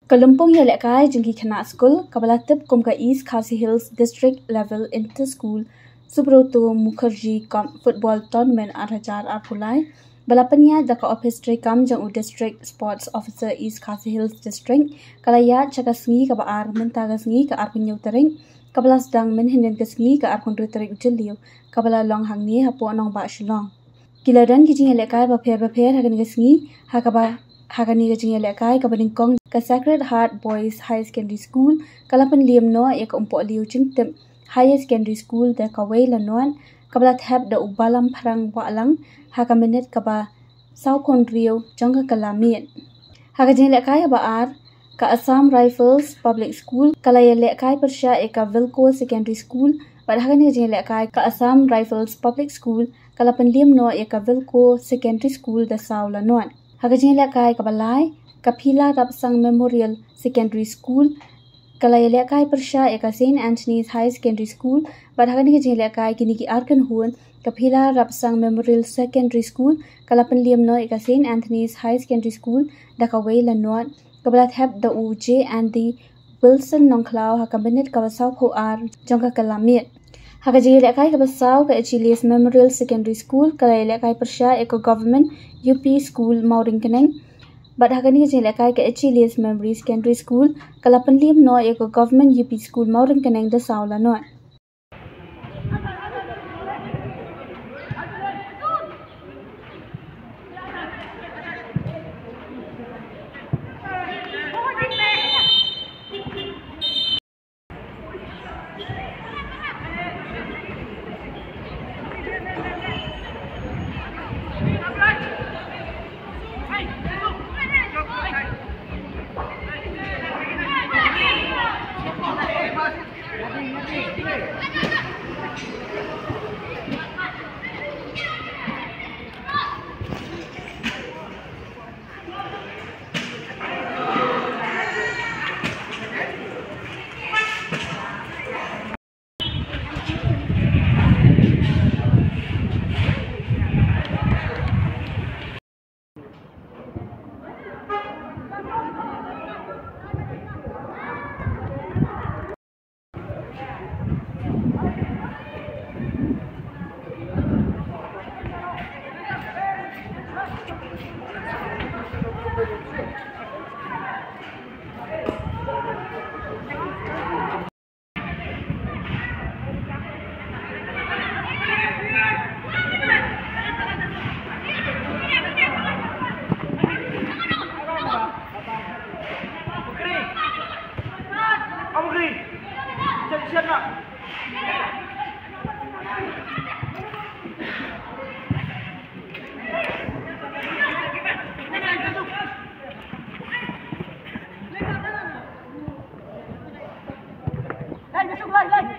Kalumpong ya lekai jengki kena school kabalatip kumka East Khasi Hills District Level Inter-School Subroto Mukherjee Football Tournament 8,000 Arpulai balapanya daka office kam jang u District Sports Officer East Khasi Hills District kalaya caka sngi kaba ar mentaga sngi ka ar penyu tering kabala sedang menhinden ke sngi ka ar kondru tering ujeliu kabala long hangni hapo nong ba shilong kiladan kijing lekai ba pher hagan ke sngi hakaba Hagani gajing lekai kabaning kong ka Sacred Heart Boys High Secondary School kalapan liam no ya ka umpo liu jingtem High Secondary School da kawai lanuan kabala thab da ubalam parang walang haka minute kaba South Kondrio jangka kalamian hagajing lekai ba ar ka Assam Rifles Public School kalaya lekai persya eka Vilko Secondary School pada hagani gajing lekai ka Assam Rifles Public School kalapan liam no ya ka Vilko Secondary School da South lanuan Hagajing lekai kabalai kapila rapsang Memorial Secondary School kalaya lekai persya eka St. Anthony's High Secondary School bad hagani hagajing lekai kini ki arkan huan kapila rapsang Memorial Secondary School kalapan liam no eka St. Anthony's High Secondary School dakawai lanuat kabalat heb da UJ and the Wilson nongklau hakabenit kabasau ho ar jangka kalamit Hagajing lekai kabasau ka Achilles Memorial Secondary School kalaya lekai persya eka Government UP School Mauring Keneng bad hagani gajing lekai ka Achilles Memory Secondary School kalapan liam no eka Government UP School Mauring Keneng da saula no Lên,